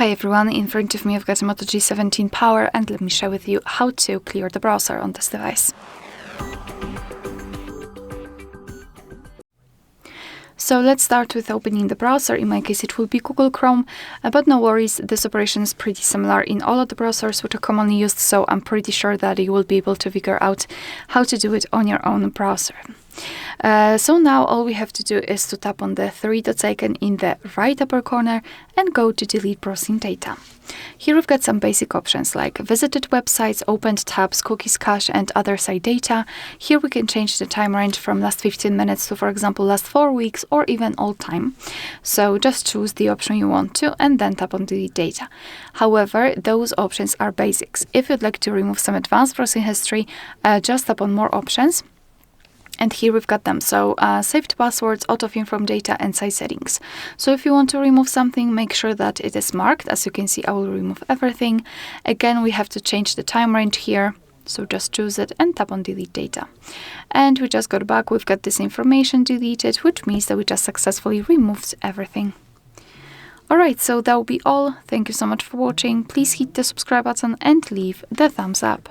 Hi everyone, in front of me I've got a Moto G17 Power, and let me share with you how to clear the browser on this device. So let's start with opening the browser. In my case it will be Google Chrome, but no worries, this operation is pretty similar in all of the browsers which are commonly used, so I'm pretty sure that you will be able to figure out how to do it on your own browser. So now all we have to do is to tap on the three dots icon in the right upper corner and go to delete browsing data. Here we've got some basic options like visited websites, opened tabs, cookies, cache, and other site data. Here we can change the time range from last 15 minutes to, for example, last 4 weeks or even all time. So just choose the option you want to and then tap on delete data. However, those options are basics. If you'd like to remove some advanced browsing history, just tap on more options. And here we've got them. So saved passwords, autofill from data, and site settings. So if you want to remove something, make sure that it is marked. As you can see, I will remove everything. Again, we have to change the time range here. So just choose it and tap on delete data. And we just got back. We've got this information deleted, which means that we just successfully removed everything. Alright, so that will be all. Thank you so much for watching. Please hit the subscribe button and leave the thumbs up.